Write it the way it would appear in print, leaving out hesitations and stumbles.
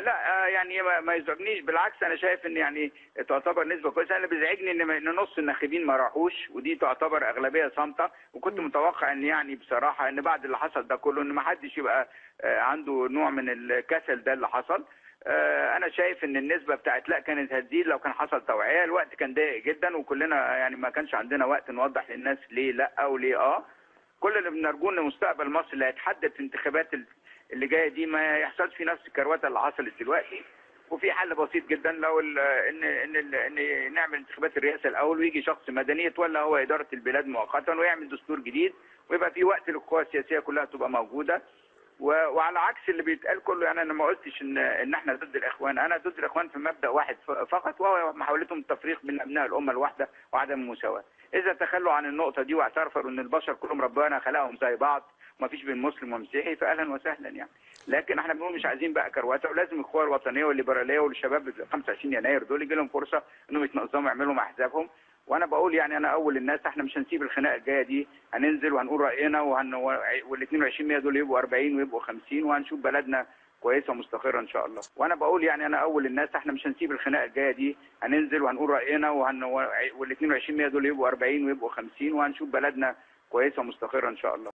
لا يعني ما يزعجنيش، بالعكس انا شايف ان يعني تعتبر نسبه كويسه. انا بيزعجني ان نص الناخبين ما راحوش، ودي تعتبر اغلبيه صامته، وكنت متوقع ان يعني بصراحه ان بعد اللي حصل ده كله ان ما حدش يبقى عنده نوع من الكسل ده اللي حصل. انا شايف ان النسبه بتاعت لا كانت هتزيد لو كان حصل توعيه. الوقت كان ضيق جدا وكلنا يعني ما كانش عندنا وقت نوضح للناس ليه لا وليه كل اللي بنرجوه ان مستقبل مصر اللي هيتحدد في الانتخابات اللي جايه دي ما يحصلش في نفس الكروته اللي حصلت دلوقتي. وفي حل بسيط جدا، لو ان نعمل انتخابات الرئاسه الاول ويجي شخص مدني يتولى هو اداره البلاد مؤقتا ويعمل دستور جديد، ويبقى في وقت للقوى السياسيه كلها تبقى موجوده. وعلى عكس اللي بيتقال كله، يعني انا ما قلتش ان احنا ضد الاخوان، انا ضد الاخوان في مبدا واحد فقط، وهو محاولتهم التفريق بين ابناء الامه الواحده وعدم المساواه. اذا تخلوا عن النقطه دي واعترفوا ان البشر كلهم ربنا خلقهم زي بعض وما فيش بين مسلم ومسيحي، فاهلا وسهلا يعني. لكن احنا بنقول مش عايزين بقى كروته، ولازم القوى الوطنيه والليبراليه والشباب 25 يناير دول يجي لهم فرصه انهم يتنظموا يعملوا مع احزابهم. وانا بقول يعني انا اول الناس، احنا مش هنسيب الخناقه الجايه دي، هننزل وهنقول راينا وال 22 دول يبقوا 40 ويبقوا 50 وهنشوف بلدنا كويسه ومستقره ان شاء الله. وانا بقول يعني انا اول الناس، احنا مش هنسيب الخناقه الجايه دي، هننزل وهنقول راينا وال 22 دول يبقوا 40 ويبقوا 50 وهنشوف بلدنا كويسه ومستقره ان شاء الله.